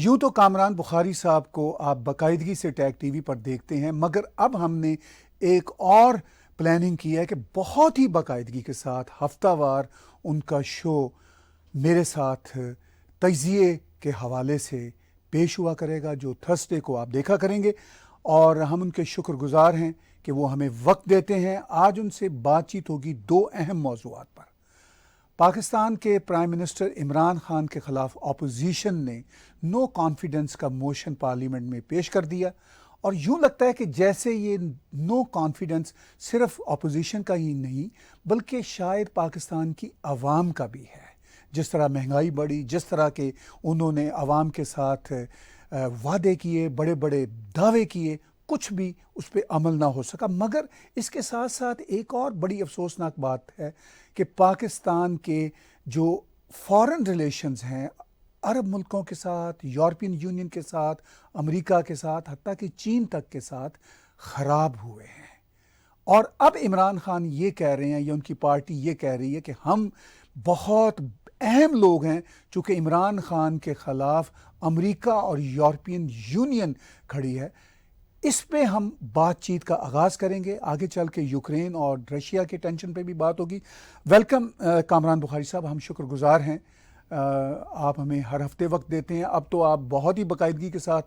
यूं तो कामरान बुखारी साहब को आप बाकायदगी से टैग टीवी पर देखते हैं, मगर अब हमने एक और प्लानिंग की है कि बहुत ही बाकायदगी के साथ हफ्तावार उनका शो मेरे साथ तजिए के हवाले से पेश हुआ करेगा, जो थर्सडे को आप देखा करेंगे। और हम उनके शुक्रगुजार हैं कि वो हमें वक्त देते हैं। आज उनसे बातचीत होगी दो अहम मौज़ूआत पर। पाकिस्तान के प्राइम मिनिस्टर इमरान खान के ख़िलाफ़ अपोजिशन ने नो कॉन्फिडेंस का मोशन पार्लियामेंट में पेश कर दिया, और यूँ लगता है कि जैसे ये नो कॉन्फिडेंस सिर्फ अपोजिशन का ही नहीं बल्कि शायद पाकिस्तान की आवाम का भी है। जिस तरह महंगाई बढ़ी, जिस तरह के उन्होंने आवाम के साथ वादे किए, बड़े बड़े दावे किए, कुछ भी उस पर अमल ना हो सका। मगर इसके साथ साथ एक और बड़ी अफसोसनाक बात है कि पाकिस्तान के जो फॉरेन रिलेशंस हैं अरब मुल्कों के साथ, यूरोपियन यूनियन के साथ, अमेरिका के साथ, हत्ता कि चीन तक के साथ ख़राब हुए हैं। और अब इमरान खान ये कह रहे हैं, या उनकी पार्टी ये कह रही है कि हम बहुत अहम लोग हैं, चूँकि इमरान खान के ख़िलाफ़ अमेरिका और यूरोपियन यूनियन खड़ी है। इस पे हम बातचीत का आगाज़ करेंगे। आगे चल के यूक्रेन और रशिया के टेंशन पे भी बात होगी। वेलकम कामरान बुखारी साहब, हम शुक्रगुजार हैं। आप हमें हर हफ्ते वक्त देते हैं, अब तो आप बहुत ही बाकायदगी के साथ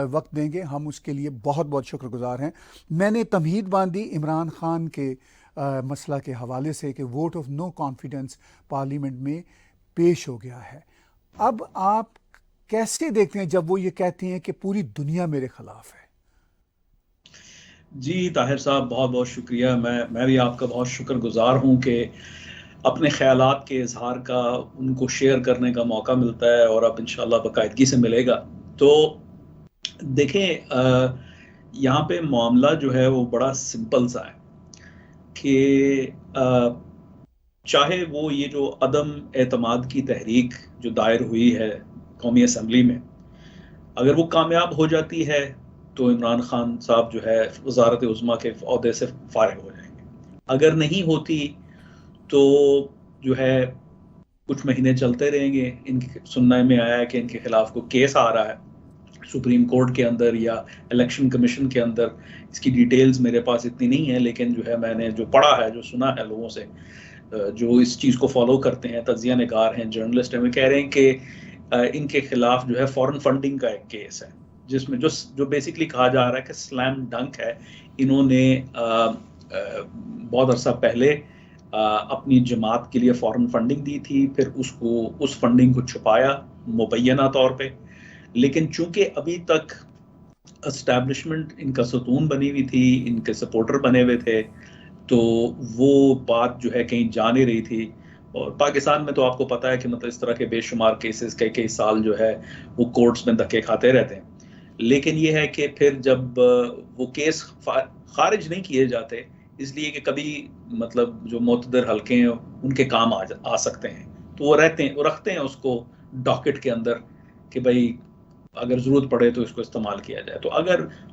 वक्त देंगे, हम उसके लिए बहुत बहुत शुक्रगुजार हैं। मैंने तमहीद बांधी इमरान खान के मसला के हवाले से कि vote of no confidence parliament में पेश हो गया है। अब आप कैसे देखते हैं जब वो ये कहते हैं कि पूरी दुनिया मेरे खिलाफ है? जी ताहिर साहब, बहुत बहुत शुक्रिया। मैं भी आपका बहुत शुक्रगुजार हूँ कि अपने ख़यालात के इजहार का उनको शेयर करने का मौका मिलता है, और अब इंशाल्लाह बाकायदगी से मिलेगा। तो देखें, यहाँ पे मामला जो है वो बड़ा सिंपल सा है कि चाहे वो ये जो अदम एतमाद की तहरीक जो दायर हुई है कौमी असम्बली में, अगर वो कामयाब हो जाती है तो इमरान खान साहब जो है वज़ारत उज़्मा के ओहदे से फारिग हो जाएंगे। अगर नहीं होती तो जो है कुछ महीने चलते रहेंगे। इनके सुनने में आया है कि इनके खिलाफ कोई केस आ रहा है सुप्रीम कोर्ट के अंदर या इलेक्शन कमीशन के अंदर। इसकी डिटेल्स मेरे पास इतनी नहीं है, लेकिन जो है मैंने जो पढ़ा है, जो सुना है लोगों से जो इस चीज़ को फॉलो करते हैं, तज्जिया निगार हैं, जर्नलिस्ट हैं, वे कह रहे हैं कि इनके खिलाफ जो है फॉरेन फंडिंग का एक केस है, जिसमें जो बेसिकली कहा जा रहा है कि स्लैम डंक है। इन्होंने बहुत अरसा पहले अपनी जमात के लिए फॉरेन फंडिंग दी थी, फिर उस फंडिंग को छुपाया मुबैना तौर पे। लेकिन चूंकि अभी तक एस्टैब्लिशमेंट इनका सतून बनी हुई थी, इनके सपोर्टर बने हुए थे, तो वो बात जो है कहीं जा नहीं रही थी। और पाकिस्तान में तो आपको पता है कि मतलब इस तरह के बेशुमार केसेस कई साल जो है वो कोर्ट्स में धक्के खाते रहते हैं। लेकिन ये है कि फिर जब वो केस खारिज नहीं किए जाते, इसलिए कि कभी मतलब जो मुतदर हल्के हैं उनके काम आ सकते हैं, तो वो रखते हैं उसको डॉकेट के अंदर कि भाई अगर ज़रूरत पड़े तो इसको इस्तेमाल किया जाए।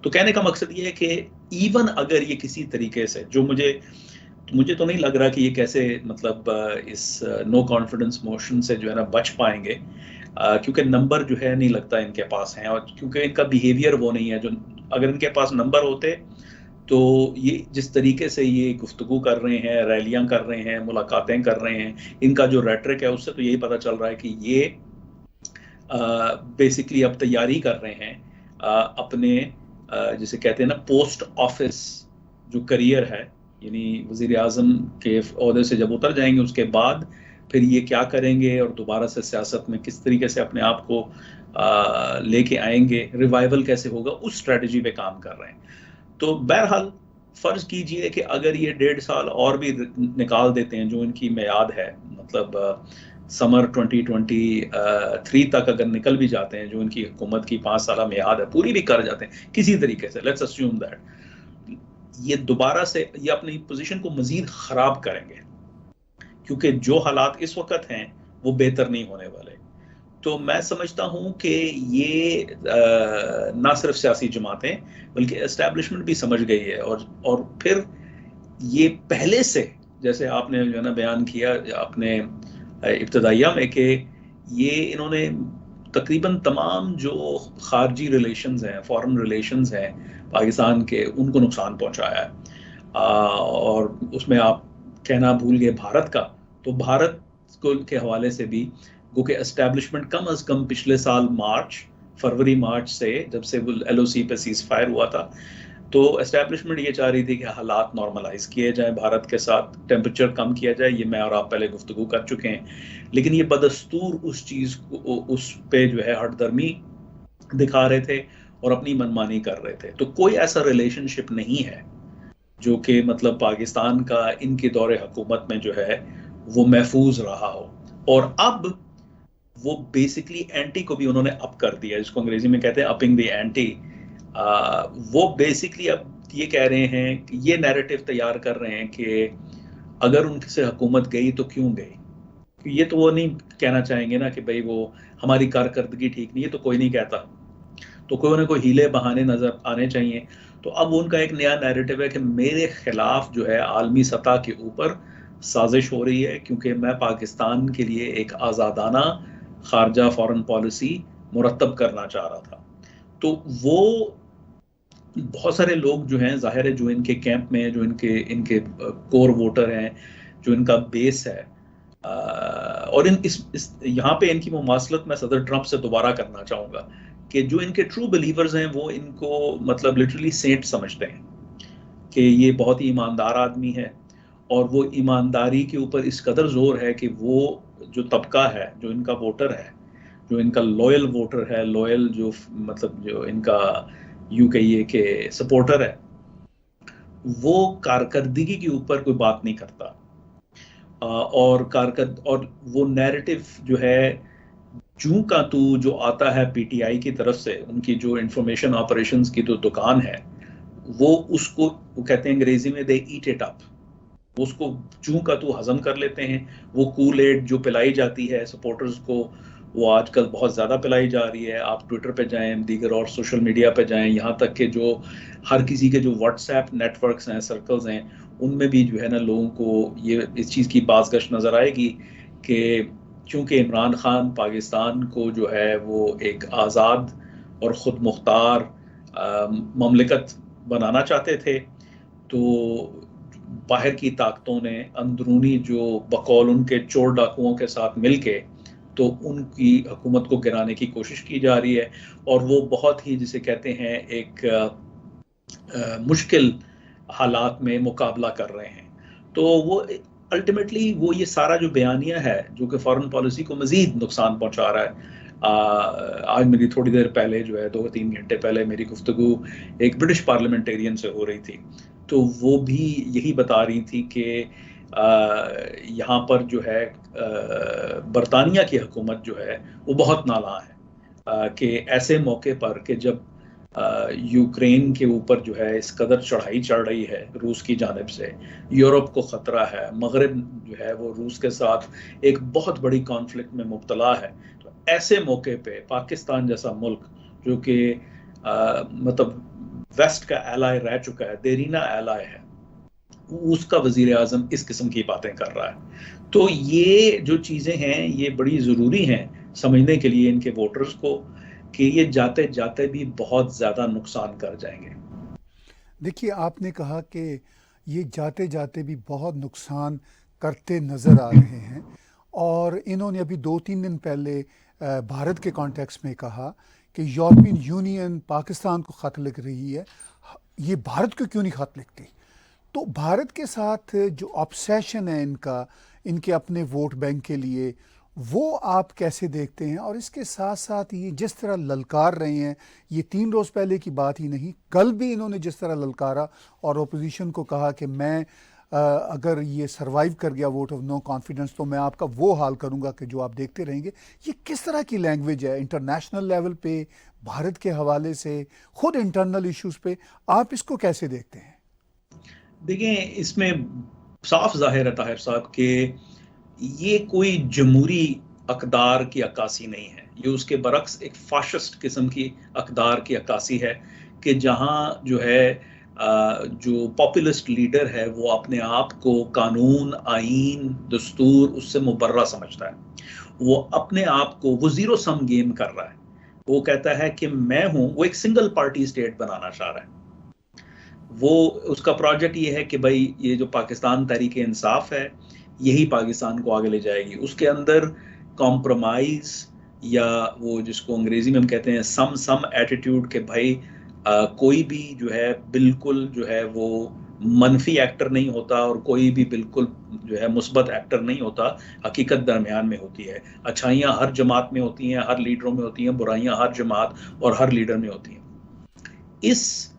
तो कहने का मकसद ये है कि इवन अगर ये किसी तरीके से, जो मुझे तो नहीं लग रहा कि ये कैसे मतलब इस नो कॉन्फिडेंस मोशन से जो है ना बच पाएंगे, क्योंकि नंबर जो है नहीं लगता इनके पास हैं, और क्योंकि इनका बिहेवियर वो नहीं है जो, अगर इनके पास नंबर होते तो ये जिस तरीके से ये गुफ्तगू कर रहे हैं, रैलियां कर रहे हैं, मुलाकातें कर रहे हैं, इनका जो रेटरिक है उससे तो यही पता चल रहा है कि ये बेसिकली अब तैयारी कर रहे हैं अपने जिसे कहते हैं ना पोस्ट ऑफिस जो करियर है, यानी वज़ीर आज़म के ओहदे से जब उतर जाएंगे उसके बाद फिर ये क्या करेंगे और दोबारा से सियासत में किस तरीके से अपने आप को लेके आएंगे, रिवाइवल कैसे होगा, उस स्ट्रेटजी पे काम कर रहे हैं। तो बहरहाल फर्ज कीजिए कि अगर ये 1.5 साल और भी निकाल देते हैं जो इनकी मियाद है, मतलब समर 2023 तक अगर निकल भी जाते हैं, जो इनकी हुकूमत की 5 साल मियाद है, पूरी भी कर जाते हैं किसी तरीके से, लेट्स अस्यूम दैट, ये दोबारा से ये अपनी पोजीशन को मजीद खराब करेंगे, क्योंकि जो हालात इस वक्त हैं वो बेहतर नहीं होने वाले। तो मैं समझता हूं कि ये ना सिर्फ सियासी जमातें बल्कि एस्टैब्लिशमेंट भी समझ गई है, और फिर ये पहले से, जैसे आपने जो है ना बयान किया अपने इब्तदाइया में, कि ये इन्होंने तकरीबन तमाम जो खारजी रिलेशंस हैं, फॉरेन रिलेशंस हैं पाकिस्तान के, उनको नुकसान पहुंचाया है। और उसमें आप कहना भूल गए भारत का, तो भारत को के हवाले से भी गो के एस्टेब्लिशमेंट कम अज़ कम पिछले साल फरवरी मार्च से, जब से वो LOC पे सीज फायर हुआ था, तो एस्टेब्लिशमेंट ये चाह रही थी कि हालात नॉर्मलाइज किए जाए भारत के साथ, टेम्परेचर कम किया जाए। ये मैं और आप पहले गुफ्तगू कर चुके हैं, लेकिन ये बदस्तूर उस चीज़ को, उस पे जो है हठधर्मी दिखा रहे थे और अपनी मनमानी कर रहे थे। तो कोई ऐसा रिलेशनशिप नहीं है जो कि मतलब पाकिस्तान का इनके दौरे हुकूमत में जो है वो महफूज रहा हो। और अब वो बेसिकली एंटी को भी उन्होंने अप कर दिया, जिसको अंग्रेजी में कहते हैं अपींग द एंटी। वो बेसिकली अब ये कह रहे हैं कि ये नैरेटिव तैयार कर रहे हैं कि अगर उनसे हुकूमत गई तो क्यों गई। ये तो वो नहीं कहना चाहेंगे ना कि भाई वो हमारी कारकर्दगी ठीक नहीं है, तो कोई नहीं कहता, तो कोई उन्हें कोई हीले बहाने नजर आने चाहिए। तो अब उनका एक नया नैरेटिव है कि मेरे खिलाफ जो है आलमी सतह के ऊपर साजिश हो रही है, क्योंकि मैं पाकिस्तान के लिए एक आज़ादाना खारजा फॉरेन पॉलिसी मुरतब करना चाह रहा था। तो वो बहुत सारे लोग जो हैं, जाहिर है जो इनके कैंप में, जो इनके कोर वोटर हैं, जो इनका बेस है, और इस यहाँ पे इनकी मुमासलत मैं सदर ट्रंप से दोबारा करना चाहूँगा कि जो इनके ट्रू बिलीवर्स हैं वो इनको मतलब लिटरली सेंट समझते हैं कि ये बहुत ही ईमानदार आदमी है, और वो ईमानदारी के ऊपर इस कदर जोर है कि वो जो तबका है, जो इनका वोटर है, जो इनका लॉयल वोटर है, लॉयल जो मतलब जो इनका यूं कहिए कि सपोर्टर है, वो कारकर्दगी के ऊपर कोई बात नहीं करता। और वो नैरेटिव जो है जूं का तू जो आता है PTI की तरफ से, उनकी जो इंफॉर्मेशन ऑपरेशंस की जो दुकान है, वो उसको वो कहते हैं अंग्रेजी में दे ईट इट अप, उसको जूं का तू हजम कर लेते हैं। वो कूल एड जो पिलाई जाती है सपोर्टर्स को, वो आजकल बहुत ज़्यादा पिलाई जा रही है। आप ट्विटर पे जाएं, दीगर और सोशल मीडिया पे जाएं, यहाँ तक कि जो हर किसी के जो व्हाट्सएप नेटवर्क्स हैं, सर्कल्स हैं, उनमें भी जो है ना लोगों को ये इस चीज़ की बाज़गश नज़र आएगी कि चूँकि इमरान खान पाकिस्तान को जो है वो एक आज़ाद और ख़ुद मुख्तार ममलिकत बनाना चाहते थे, तो बाहर की ताकतों ने अंदरूनी जो बकौल उनके चोर डाकुओं के साथ मिलके तो उनकी हुकूमत को गिराने की कोशिश की जा रही है। और वो बहुत ही जिसे कहते हैं एक मुश्किल हालात में मुकाबला कर रहे हैं। तो वो अल्टीमेटली वो ये सारा जो बयानिया है जो कि फॉरेन पॉलिसी को मज़ीद नुकसान पहुंचा रहा है। आज मेरी थोड़ी देर पहले जो है 2-3 घंटे पहले मेरी गुफ्तगू एक ब्रिटिश पार्लियामेंटेरियन से हो रही थी, तो वो भी यही बता रही थी कि यहाँ पर जो है बरतानिया की हुकूमत जो है वो बहुत नालां है कि ऐसे मौके पर कि जब यूक्रेन के ऊपर जो है इस कदर चढ़ाई चढ़ रही है रूस की जानिब से, यूरोप को ख़तरा है, मगरिब जो है वो रूस के साथ एक बहुत बड़ी कॉन्फ्लिक्ट में मुब्तला है, तो ऐसे मौके पे पाकिस्तान जैसा मुल्क जो कि मतलब वेस्ट का एलाय रह चुका है, देरीना एलाय है, उसका वजीर आज़म इस किस्म की बातें कर रहा है। तो ये जो चीज़ें हैं ये बड़ी ज़रूरी हैं समझने के लिए इनके वोटर्स को कि ये जाते जाते भी बहुत ज़्यादा नुकसान कर जाएंगे। देखिए, आपने कहा कि ये जाते जाते भी बहुत नुकसान करते नज़र आ रहे हैं, और इन्होंने अभी 2-3 दिन पहले भारत के कॉन्टेक्स्ट में कहा कि यूरोपियन यूनियन पाकिस्तान को ख़त लिख रही है, ये भारत को क्यों नहीं ख़त लिखती। तो भारत के साथ जो ऑब्सेशन है इनका, इनके अपने वोट बैंक के लिए, वो आप कैसे देखते हैं। और इसके साथ साथ ये जिस तरह ललकार रहे हैं, ये 3 रोज़ पहले की बात ही नहीं, कल भी इन्होंने जिस तरह ललकारा और ओपोजिशन को कहा कि मैं अगर ये सरवाइव कर गया वोट ऑफ नो कॉन्फिडेंस तो मैं आपका वो हाल करूंगा कि जो आप देखते रहेंगे। ये किस तरह की लैंग्वेज है इंटरनेशनल लेवल पे, भारत के हवाले से, खुद इंटरनल इश्यूज पे, आप इसको कैसे देखते हैं। देखिए, इसमें साफ जाहिर है ताहिर साहब कि ये कोई जमहूरी अकदार की अक्कासी नहीं है, ये उसके बरक्स एक फाशिस्ट किस्म की अकदार की अक्कासी है कि जहाँ जो है जो पॉपुलिस्ट लीडर है वो अपने आप को कानून, आईन, दस्तूर उससे मुबर्रा समझता है वो अपने आप को, वो जीरो सम गेम कर रहा है। वो कहता है कि मैं हूं, वो एक सिंगल पार्टी स्टेट बनाना चाह रहा है। वो, उसका प्रोजेक्ट ये है कि भाई ये जो पाकिस्तान तहरीक इंसाफ है यही पाकिस्तान को आगे ले जाएगी। उसके अंदर कॉम्प्रोमाइज, या वो जिसको अंग्रेजी में हम कहते हैं सम एटीट्यूड, के भाई कोई भी जो है बिल्कुल जो है वो मनफी एक्टर नहीं होता और कोई भी बिल्कुल जो है मुस्बत एक्टर नहीं होता। हकीकत दरमियान में होती है। अच्छाइयाँ हर जमात में होती हैं, हर लीडरों में होती हैं, बुराइयाँ हर जमात और हर लीडर में होती हैं। इस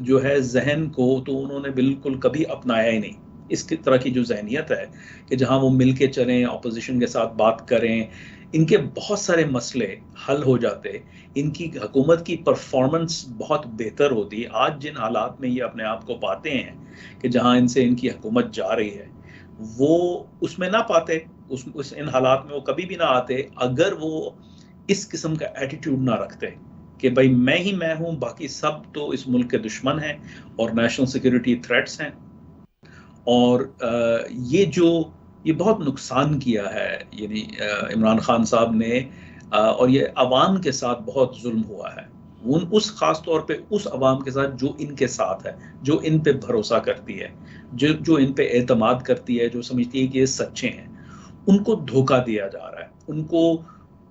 जो है जहन को तो उन्होंने बिल्कुल कभी अपनाया ही नहीं। इस तरह की जो जहनियत है कि जहां वो मिल के चलें, अपोजिशन के साथ बात करें, इनके बहुत सारे मसले हल हो जाते, इनकी हुकूमत की परफॉर्मेंस बहुत बेहतर होती। आज जिन हालात में ये अपने आप को पाते हैं कि जहां इनसे इनकी हुकूमत जा रही है, वो उसमें ना पाते, इन हालात में वो कभी भी ना आते अगर वो इस किस्म का एटीट्यूड ना रखते कि भाई मैं ही मैं हूं, बाकी सब तो इस मुल्क के दुश्मन हैं और नेशनल सिक्योरिटी थ्रेट्स हैं। और ये बहुत नुकसान किया है यानी इमरान खान साहब ने, और ये अवाम के साथ बहुत जुल्म हुआ है। उस खास तौर पे उस अवाम के साथ जो इनके साथ है, जो इन पे भरोसा करती है, जो इन पे एतमाद करती है, जो समझती है कि ये सच्चे हैं, उनको धोखा दिया जा रहा है। उनको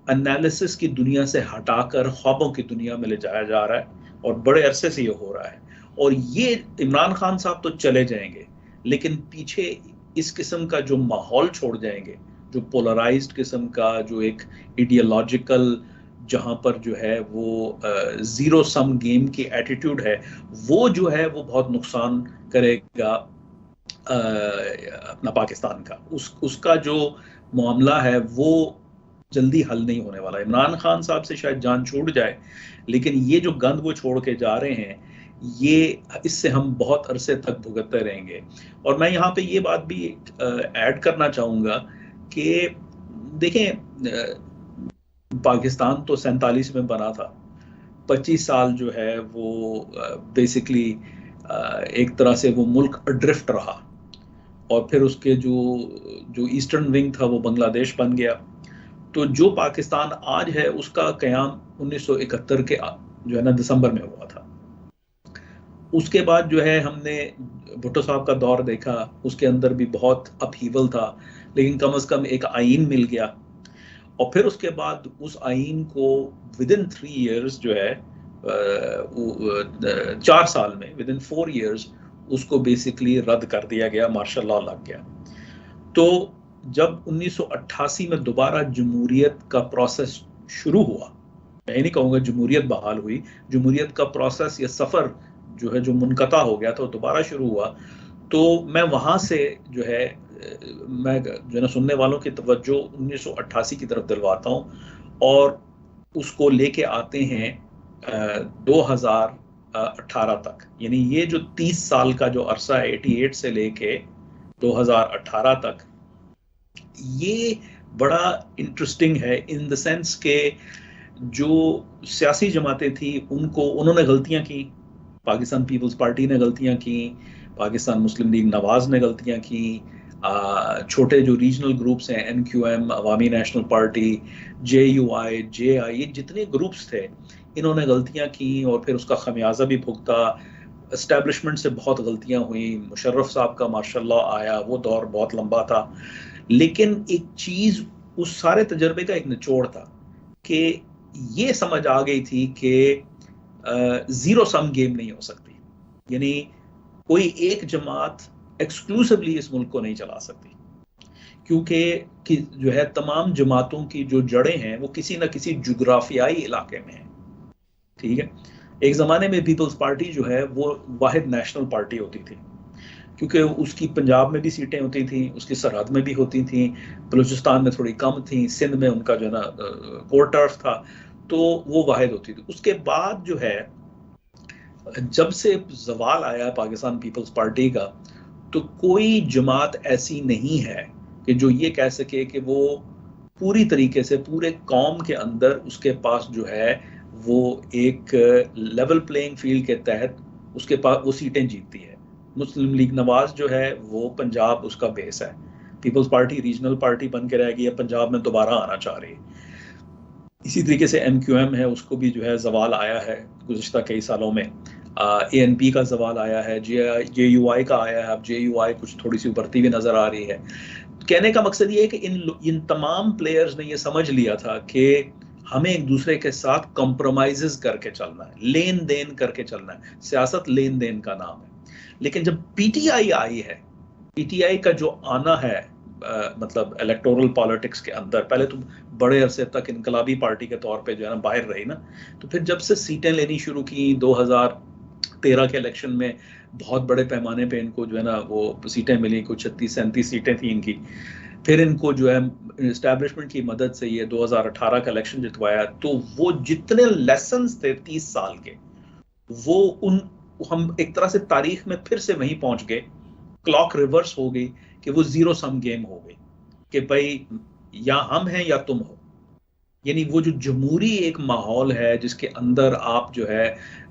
एनालिसिस की दुनिया से हटाकर ख्वाबों की दुनिया में ले जाया जा रहा है और बड़े अरसे से ये हो रहा है। और ये इमरान खान साहब तो चले जाएंगे, लेकिन पीछे इस किस्म का जो माहौल छोड़ जाएंगे, जो पोलराइज्ड किस्म का, जो एक आइडियोलॉजिकल, जहां पर जो है वो जीरो सम गेम की एटीट्यूड है, वो जो है वो बहुत नुकसान करेगा अपना पाकिस्तान का। उसका जो मामला है वो जल्दी हल नहीं होने वाला। इमरान खान साहब से शायद जान छूट जाए, लेकिन ये जो गंद वो छोड़ के जा रहे हैं, ये इससे हम बहुत अरसे तक भुगतते रहेंगे। और मैं यहाँ पे ये बात भी ऐड करना चाहूँगा कि देखें, पाकिस्तान तो 47 में बना था। 25 साल जो है वो बेसिकली एक तरह से वो मुल्क अड्रिफ्ट रहा, और फिर उसके जो ईस्टर्न विंग था वो बांग्लादेश बन गया। तो जो पाकिस्तान आज है उसका क़याम 1971 के जो है ना दिसंबर में हुआ था। उसके बाद जो है हमने भुट्टो साहब का दौर देखा, उसके अंदर भी बहुत अपहीवल था, लेकिन कम से कम एक आइन मिल गया। और फिर उसके बाद उस आइन को विदिन 3 इयर्स जो है 4 साल में, विदिन 4 इयर्स उसको बेसिकली रद्द कर दिया गया, मार्शल लॉ लग गया। तो जब 1988 में दोबारा जमहूरियत का प्रोसेस शुरू हुआ, मैं नहीं कहूँगा जमहूरियत बहाल हुई, जमहूरियत का प्रोसेस या सफ़र जो है जो मुनक़ता हो गया था, दोबारा शुरू हुआ। तो मैं वहाँ से जो है मैं जो है ना सुनने वालों की तवज्जो 1988 की तरफ दिलवाता हूँ, और उसको लेके आते हैं 2018 तक। यानी ये जो 30 साल का जो अरसा है 88 से लेके 2018 तक, ये बड़ा इंटरेस्टिंग है इन द सेंस के जो सियासी जमातें थी उन्होंने गलतियां की, पाकिस्तान पीपल्स पार्टी ने गलतियां की, पाकिस्तान मुस्लिम लीग नवाज ने गलतियां की, छोटे जो रीजनल ग्रुप्स हैं NQM, अवामी नेशनल पार्टी, JUI, JI, ये जितने ग्रुप्स थे इन्होंने गलतियां की और फिर उसका खमियाजा भी भुगता। एस्टैब्लिशमेंट से बहुत गलतियां हुई, मुशर्रफ साहब का मार्शल लॉ आया, वो दौर बहुत लंबा था। लेकिन एक चीज उस सारे तजर्बे का एक निचोड़ था कि ये समझ आ गई थी कि जीरो सम गेम नहीं हो सकती। यानी कोई एक जमात एक्सक्लूसिवली इस मुल्क को नहीं चला सकती, क्योंकि जो है तमाम जमातों की जो जड़ें हैं वो किसी ना किसी जुग्राफियाई इलाके में हैं। ठीक है, एक ज़माने में पीपल्स पार्टी जो है वो वाहिद नेशनल पार्टी होती थी, क्योंकि उसकी पंजाब में भी सीटें होती थी, उसकी सरहद में भी होती थी, बलूचिस्तान में थोड़ी कम थी, सिंध में उनका जो है ना कोर टर्फ था, तो वो वाहिद होती थी। उसके बाद जो है जब से जवाल आया पाकिस्तान पीपल्स पार्टी का, तो कोई जमात ऐसी नहीं है कि जो ये कह सके कि वो पूरी तरीके से पूरे कौम के अंदर उसके पास जो है वो एक लेवल प्लेइंग फील्ड के तहत उसके पास वो सीटें जीतती है। मुस्लिम लीग नवाज जो है वो पंजाब उसका बेस है, पीपल्स पार्टी रीजनल पार्टी बन के रहेगी या पंजाब में दोबारा आना चाह रही है। इसी तरीके से MQM है, उसको भी जो है जवाल आया है गुज़िश्ता कई सालों में। ANP का जवाल आया है, JUI का आया है। अब JUI कुछ थोड़ी सी उभरती हुई नजर आ रही है। कहने का मकसद ये है कि इन तमाम प्लेयर्स ने ये समझ लिया था कि हमें एक दूसरे के साथ कॉम्प्रोमाइजेस करके चलना है, लेन देन करके चलना है। सियासत लेन देन का नाम है। लेकिन जब PTI आई है, PTI का जो आना है मतलब इलेक्टोरल पॉलिटिक्स के अंदर, पहले तो बड़े अरसे तक इनकलाबी पार्टी के तौर पे जो है ना बाहर रही ना, तो फिर जब से सीटें लेनी शुरू की 2013 के इलेक्शन में बहुत बड़े पैमाने पे इनको जो है ना वो सीटें मिली, कुछ 36-37 सीटें थी इनकी। फिर इनको जो है एस्टैब्लिशमेंट की मदद से ये 2018 का इलेक्शन जितवाया। तो वो जितने लेसन्स थे 30 साल के, वो हम एक तरह से तारीख में फिर से वहीं पहुंच गए। क्लॉक रिवर्स हो गई कि वो जीरो सम गेम हो गई कि भाई या हम हैं या तुम हो। यानी वो जो जमहूरी एक माहौल है जिसके अंदर आप जो है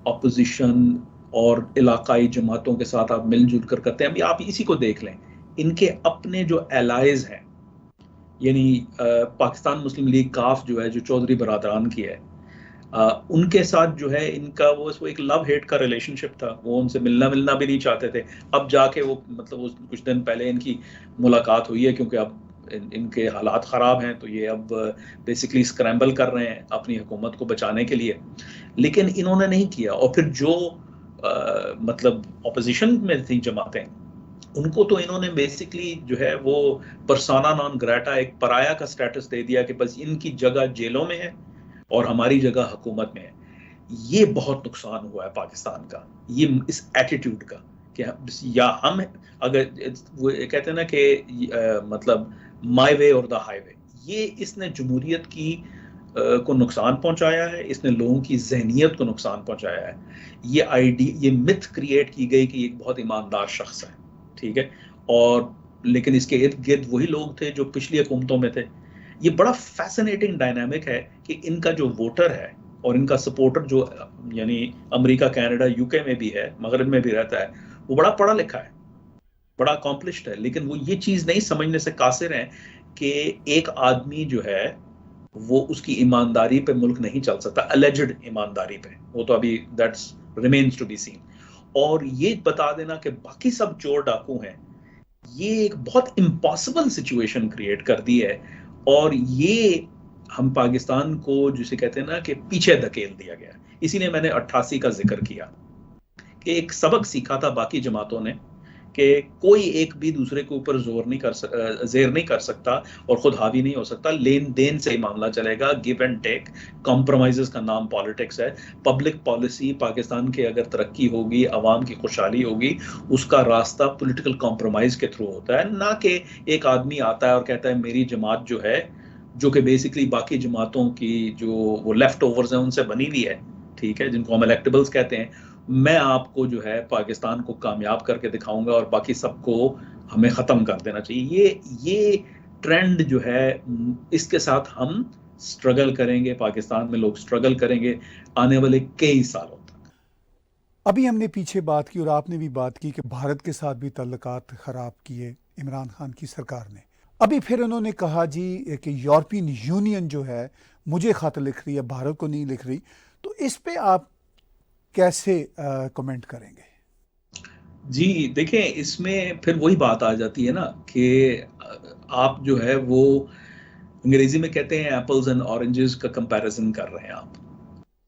अपोजिशन और इलाकाई जमातों के साथ आप मिलजुल कर करते हैं। अभी आप इसी को देख लें, इनके अपने जो एलाइज हैं, यानी पाकिस्तान मुस्लिम लीग काफ जो है, जो चौधरी बरादरान की है, उनके साथ जो है इनका वो एक लव हेट का रिलेशनशिप था। वो उनसे मिलना भी नहीं चाहते थे। अब जाके वो मतलब वो कुछ दिन पहले इनकी मुलाकात हुई है, क्योंकि अब इनके हालात ख़राब हैं, तो ये अब बेसिकली स्क्रैम्बल कर रहे हैं अपनी हुकूमत को बचाने के लिए। लेकिन इन्होंने नहीं किया। और फिर जो मतलब ऑपोजिशन में थी जमातें, उनको तो इन्होंने बेसिकली जो है वो पर्सोना नॉन ग्रेटा, एक पराया का स्टेटस दे दिया कि बस इनकी जगह जेलों में है और हमारी जगह हुकूमत में है। ये बहुत नुकसान हुआ है पाकिस्तान का, ये इस एटीट्यूड का कि या हम, अगर वो कहते हैं ना कि मतलब माई वे और द हाईवे, ये इसने जमहूरियत की को नुकसान पहुंचाया है। इसने लोगों की जहनियत को नुकसान पहुंचाया है। ये मिथ क्रिएट की गई कि एक बहुत ईमानदार शख्स है, ठीक है, और लेकिन इसके इर्द गिर्द वही लोग थे जो पिछली हुकूमतों में थे। ये बड़ा फैसिनेटिंग डायनामिक है कि इनका जो वोटर है और इनका सपोर्टर जो यानी अमेरिका, कनाडा, UK में भी है, मगरब में भी रहता है, वो बड़ा पढ़ा लिखा है, बड़ा अकॉम्प्लिश्ड है। लेकिन वो ये चीज नहीं समझने से कासिर हैं कि एक आदमी जो है वो उसकी ईमानदारी पे मुल्क नहीं चल सकता, अलेज्ड ईमानदारी पे। वो तो अभी that's remains to be seen. और ये बता देना कि बाकी सब चोर डाकू हैं, ये एक बहुत इम्पॉसिबल सिचुएशन क्रिएट कर दी है। और ये हम पाकिस्तान को जिसे कहते हैं ना कि पीछे धकेल दिया गया। इसीलिए मैंने 88 का जिक्र किया कि एक सबक सीखा था बाकी जमातों ने कि कोई एक भी दूसरे के ऊपर ज़ेर नहीं कर सकता और खुद हावी नहीं हो सकता। लेन देन से ही मामला चलेगा, गिव एंड टेक, कॉम्प्रोमाइजेस का नाम पॉलिटिक्स है। पब्लिक पॉलिसी पाकिस्तान के अगर तरक्की होगी, आवाम की खुशहाली होगी, उसका रास्ता पॉलिटिकल कॉम्प्रोमाइज के थ्रू होता है, ना कि एक आदमी आता है और कहता है मेरी जमात जो है, जो कि बेसिकली बाकी जमातों की जो वो लेफ्ट ओवर्स हैं उनसे बनी हुई है, ठीक है, जिनको हम इलेक्टेबल्स कहते हैं, मैं आपको जो है पाकिस्तान को कामयाब करके दिखाऊंगा और बाकी सबको हमें ख़त्म कर देना चाहिए। ये ट्रेंड जो है, इसके साथ हम स्ट्रगल करेंगे, पाकिस्तान में लोग स्ट्रगल करेंगे आने वाले कई सालों तक। अभी हमने पीछे बात की और आपने भी बात की कि भारत के साथ भी तल्लुकात ख़राब किए इमरान खान की सरकार ने। अभी फिर उन्होंने कहा जी कि यूरोपियन यूनियन जो है मुझे ख़त लिख रही है, भारत को नहीं लिख रही। तो इस पे आप कैसे कमेंट करेंगे? जी देखें, इसमें फिर वही बात आ जाती है ना कि आप जो है वो अंग्रेजी में कहते हैं एप्पल्स एंड ऑरेंजेस का कंपैरिजन कर रहे हैं आप।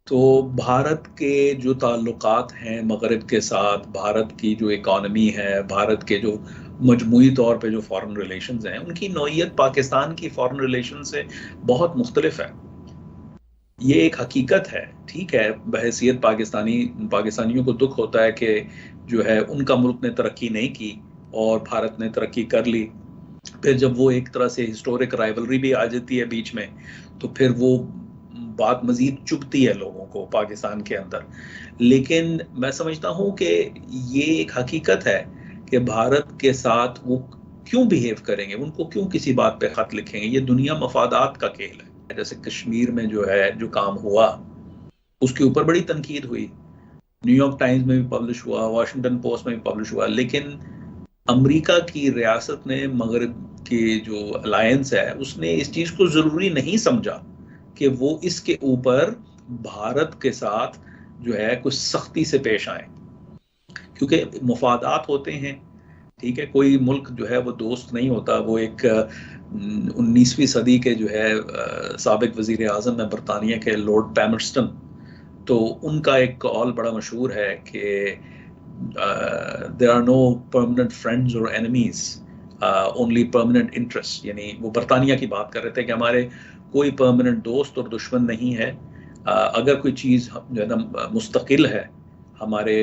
तो भारत के जो ताल्लुकात हैं मगरिब के साथ, भारत की जो इकॉनमी है, भारत के जो मजमूई तौर पे जो फॉरेन रिलेशंस हैं, उनकी नौइयत पाकिस्तान की फॉरेन रिलेशन से बहुत मुख्तलिफ है। ये एक हकीकत है, ठीक है। बहैसियत पाकिस्तानियों को दुख होता है कि जो है उनका मुल्क ने तरक्की नहीं की और भारत ने तरक्की कर ली। फिर जब वो एक तरह से हिस्टोरिक राइवलरी भी आ जाती है बीच में, तो फिर वो बात मजीद चुभती है लोगों को पाकिस्तान के अंदर। लेकिन मैं समझता हूँ कि ये एक हकीकत है कि भारत के साथ वो क्यों बिहेव करेंगे, उनको क्यों किसी बात पे खत लिखेंगे। ये दुनिया मफादात का खेल है। जैसे कश्मीर में जो है जो काम हुआ, उसके ऊपर बड़ी तनकीद हुई, न्यूयॉर्क टाइम्स में भी पब्लिश हुआ, वाशिंगटन पोस्ट में भी पब्लिश हुआ। लेकिन अमेरिका की रियासत ने मगरिब की जो अलायंस है उसने इस चीज को जरूरी नहीं समझा कि वो इसके ऊपर भारत के साथ जो है कुछ सख्ती से पेश आए, क्योंकि मुफादात होते हैं, ठीक है। कोई मुल्क जो है वो दोस्त नहीं होता। वो एक 19वीं सदी के जो है साबिक वजीर आजम है बरतानिया के, लॉर्ड पैमर्स्टन, तो उनका एक कॉल बड़ा मशहूर है कि there are no permanent friends और एनिमीज, ओनली परमानेंट इंटरेस्ट। यानी वो बरतानिया की बात कर रहे थे कि हमारे कोई परमानेंट दोस्त और दुश्मन नहीं है। अगर कोई चीज़ जो है ना मुस्तकिल है हमारे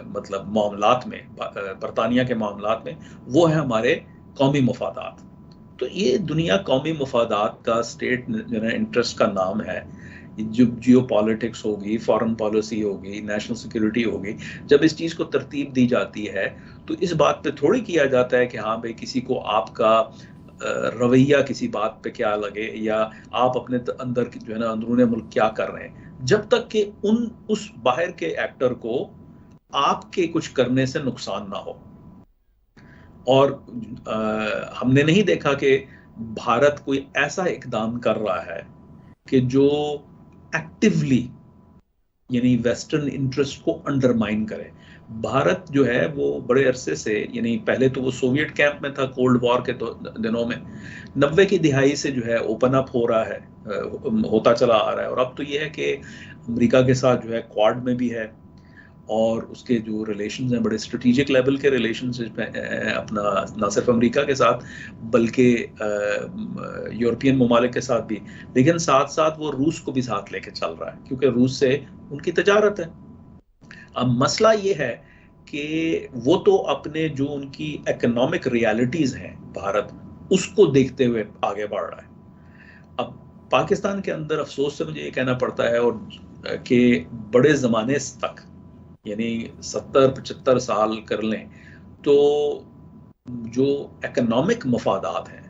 मतलब मामलात में, बरतानिया के मामलात में, वो है हमारे कौमी मफादात। तो ये दुनिया कौमी मफादात का, स्टेट जो है इंटरेस्ट का नाम है। जो जियो पॉलिटिक्स होगी, फॉरेन पॉलिसी होगी, नेशनल सिक्योरिटी होगी, जब इस चीज़ को तरतीब दी जाती है तो इस बात पे थोड़ी किया जाता है कि हाँ भाई किसी को आपका रवैया किसी बात पे क्या लगे, या आप अपने अंदर जो है ना अंदरूनी मुल्क क्या कर रहे हैं, जब तक कि उस बाहर के एक्टर को आपके कुछ करने से नुकसान ना हो। और हमने नहीं देखा कि भारत कोई ऐसा इकदाम कर रहा है कि जो एक्टिवली यानी वेस्टर्न इंटरेस्ट को अंडरमाइन करे। भारत जो है वो बड़े अरसे से, यानी पहले तो वो सोवियत कैंप में था कोल्ड वॉर के दिनों में, 90 की दिहाई से जो है ओपन अप हो रहा है, होता चला आ रहा है। और अब तो ये है कि अमेरिका के साथ जो है क्वाड में भी है, और उसके जो रिलेशंस हैं बड़े स्ट्रेटेजिक लेवल के रिलेशंस अपना, ना सिर्फ अमेरिका के साथ बल्कि यूरोपियन ममालिक के साथ भी, लेकिन साथ साथ वो रूस को भी साथ लेके चल रहा है क्योंकि रूस से उनकी तजारत है। अब मसला ये है कि वो तो अपने जो उनकी इकोनॉमिक रियलिटीज हैं भारत, उसको देखते हुए आगे बढ़ रहा है। अब पाकिस्तान के अंदर अफसोस से मुझे ये कहना पड़ता है और कि बड़े ज़माने तक, यानी 70-75 साल कर लें, तो जो इकोनॉमिक मफादात हैं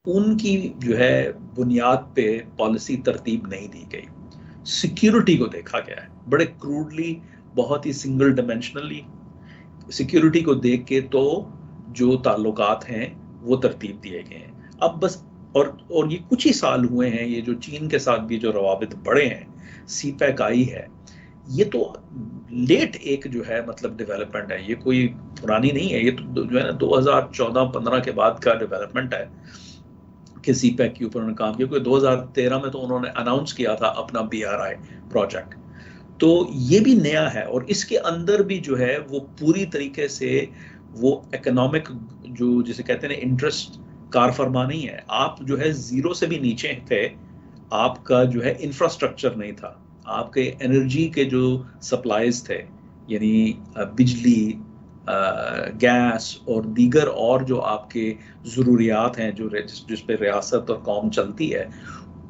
उनकी जो है बुनियाद पे पॉलिसी तरतीब नहीं दी गई। सिक्योरिटी को देखा गया है बड़े क्रूडली, बहुत ही सिंगल डायमेंशनली सिक्योरिटी को देख के तो जो ताल्लुकात हैं वो तरतीब दिए गए हैं। अब बस और ये कुछ ही साल हुए हैं, ये जो चीन के साथ भी जो रवाबित बढ़े हैं, सीपैक आई है, ये तो लेट एक जो है मतलब डेवलपमेंट है, ये कोई पुरानी नहीं है। ये तो जो है ना 2014-15 के बाद का डेवलपमेंट है कि सीपैक के ऊपर उन्होंने काम किया, क्योंकि 2013 में तो उन्होंने अनाउंस किया था अपना BRI प्रोजेक्ट। तो ये भी नया है और इसके अंदर भी जो है वो पूरी तरीके से वो इकोनॉमिक जो जिसे कहते हैं इंटरेस्ट कार फरमा नहीं है। आप जो है जीरो से भी नीचे थे, आपका जो है इंफ्रास्ट्रक्चर नहीं था, आपके एनर्जी के जो सप्लाईज थे, यानी बिजली, गैस और दीगर और जो आपके ज़रूरियात हैं जो जिस पे रियासत और कौम चलती है,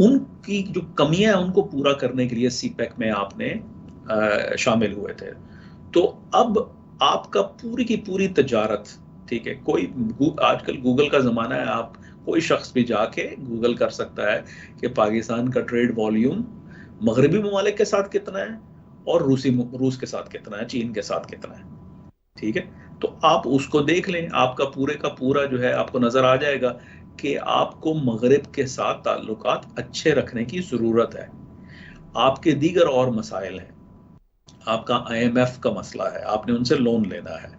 उनकी जो कमियां हैं उनको पूरा करने के लिए सीपैक में आपने शामिल हुए थे। तो अब आपका पूरी की पूरी तजारत, ठीक है, कोई आजकल गूगल का ज़माना है, आप कोई शख्स भी जाके गूगल कर सकता है कि पाकिस्तान का ट्रेड वॉल्यूम मगरबी ममालिक के साथ कितना है और रूस के साथ कितना है, चीन के साथ कितना है, ठीक है। तो आप उसको देख लें, आपका पूरे का पूरा जो है आपको नज़र आ जाएगा कि आपको मगरिब के साथ ताल्लुकात अच्छे रखने की ज़रूरत है। आपके दीगर और मसाइल हैं, आपका IMF का मसला है, आपने उनसे लोन लेना है,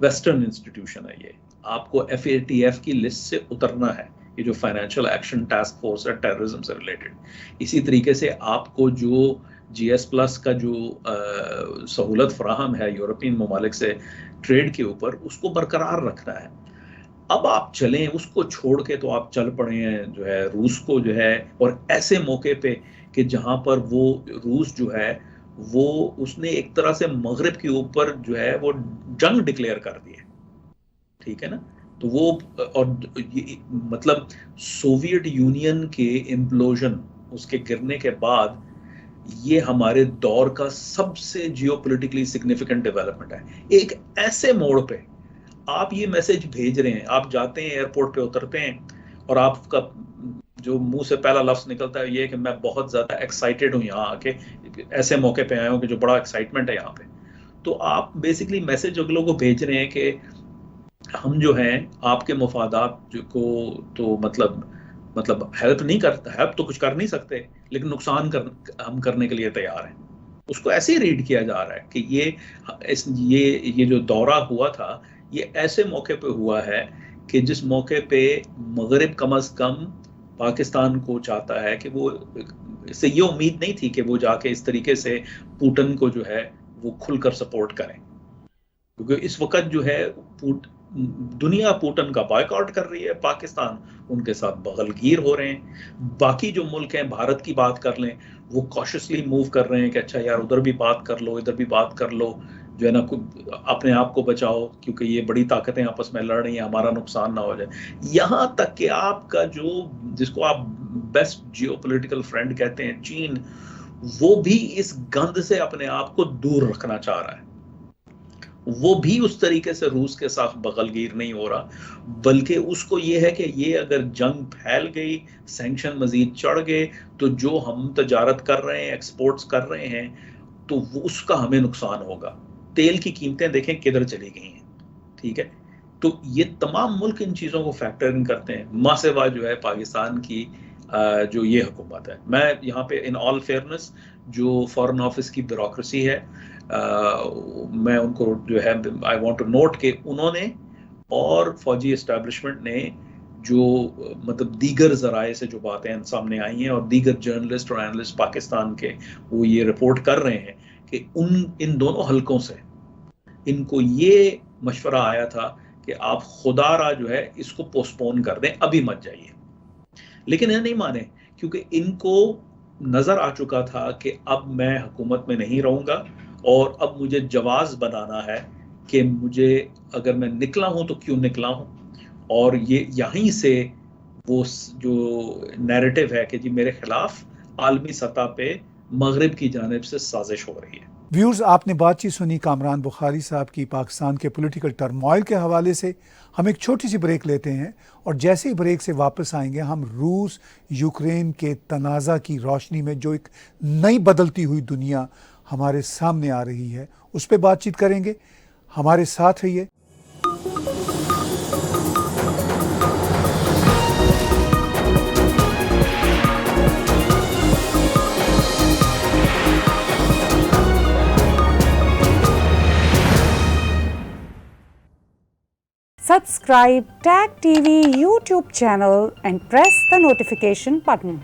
वेस्टर्न इंस्टीट्यूशन है ये, आपको FATF की लिस्ट से उतरना है, ये जो फाइनेंशियल एक्शन टास्क फोर्स है टेररिज्म से रिलेटेड। इसी तरीके से आपको जो GS+ का जो सहूलत फराहम है यूरोपियन ममालिक से ट्रेड के ऊपर, उसको बरकरार रखना है। अब आप चलें, उसको छोड़ के तो आप चल पड़े हैं जो है रूस को जो है, और ऐसे मौके पे कि जहाँ पर वो रूस जो है वो उसने एक तरह से मगरिब के ऊपर जो है वो जंग डिक्लेयर कर दी है, ठीक है ना। तो वो और मतलब सोवियत यूनियन के इम्प्लोजन, उसके गिरने के बाद ये हमारे दौर का सबसे जियोपॉलिटिकली सिग्निफिकेंट डेवलपमेंट है। एक ऐसे मोड़ पे आप ये मैसेज भेज रहे हैं, आप जाते हैं एयरपोर्ट पे उतरते हैं और आपका जो मुंह से पहला लफ्ज निकलता है ये कि मैं बहुत ज़्यादा एक्साइटेड हूँ यहाँ आके, ऐसे मौके पे आया हूँ कि जो बड़ा एक्साइटमेंट है यहाँ पे। तो आप बेसिकली मैसेज अगलों को भेज रहे हैं कि हम जो हैं आपके मफादात को तो मतलब हेल्प तो कुछ कर नहीं सकते, लेकिन नुकसान हम करने के लिए तैयार हैं। उसको ऐसे ही रीड किया जा रहा है कि ये जो दौरा हुआ था, ये ऐसे मौके पे हुआ है कि जिस मौके पे मगरिब कम अज कम पाकिस्तान को चाहता है कि वो, इससे ये उम्मीद नहीं थी कि वो जाके इस तरीके से पुतिन को जो है वो खुलकर सपोर्ट करें, क्योंकि इस वक्त जो है दुनिया पुतिन का बॉयकॉट कर रही है, पाकिस्तान उनके साथ बगलगीर हो रहे हैं। बाकी जो मुल्क हैं, भारत की बात कर लें, वो कॉशियसली मूव कर रहे हैं कि अच्छा यार उधर भी बात कर लो, इधर भी बात कर लो, जो है ना, अपने आप को बचाओ, क्योंकि ये बड़ी ताकतें आपस में लड़ रही हैं, हमारा नुकसान ना हो जाए। यहाँ तक कि आपका जिसको आप बेस्ट जियोपॉलिटिकल फ्रेंड कहते हैं, चीन, वो भी इस गंद से अपने आप को दूर रखना चाह रहा है। वो भी उस तरीके से रूस के साथ बगलगीर नहीं हो रहा, बल्कि उसको ये है कि ये अगर जंग फैल गई, सैंक्शन मजीद चढ़ गए, तो जो हम तजारत कर रहे हैं, एक्सपोर्ट्स कर रहे हैं, तो उसका हमें नुकसान होगा। तेल की कीमतें देखें किधर चली गई हैं, ठीक है। तो ये तमाम मुल्क इन चीज़ों को फैक्टर इन करते हैं। मासेवा जो है पाकिस्तान की जो ये हुकूमत है, मैं यहाँ पे इन ऑल फेयरनेस जो फॉरेन ऑफिस की ब्यूरोक्रेसी है, मैं उनको जो है आई वांट टू नोट कि उन्होंने और फौजी एस्टैब्लिशमेंट ने जो मतलब दीगर ज़राए से जो बातें सामने आई हैं, और दीगर जर्नलिस्ट और एनालिस्ट पाकिस्तान के, वो ये रिपोर्ट कर रहे हैं कि इन दोनों हलकों से इनको ये मशवरा आया था कि आप खुदारा जो है इसको पोस्टपोन कर दें, अभी मत जाइए। लेकिन ये नहीं माने, क्योंकि इनको नज़र आ चुका था कि अब मैं हुकूमत में नहीं रहूँगा, और अब मुझे जवाज़ बनाना है कि मुझे, अगर मैं निकला हूँ तो क्यों निकला हूँ। और ये यहीं से वो जो नैरेटिव है कि जी मेरे खिलाफ आलमी सतह पे मगरिब की जानिब से साजिश हो रही है। व्यूअर्स, आपने बातचीत सुनी कामरान बुखारी साहब की पाकिस्तान के पॉलिटिकल टर्मोइल के हवाले से। हम एक छोटी सी ब्रेक लेते हैं, और जैसे ही ब्रेक से वापस आएंगे हम रूस यूक्रेन के तनाज़ा की रोशनी में जो एक नई बदलती हुई दुनिया हमारे सामने आ रही है, उस पर बातचीत करेंगे। हमारे साथ रहिए। Subscribe TAG TV YouTube channel and press the notification button.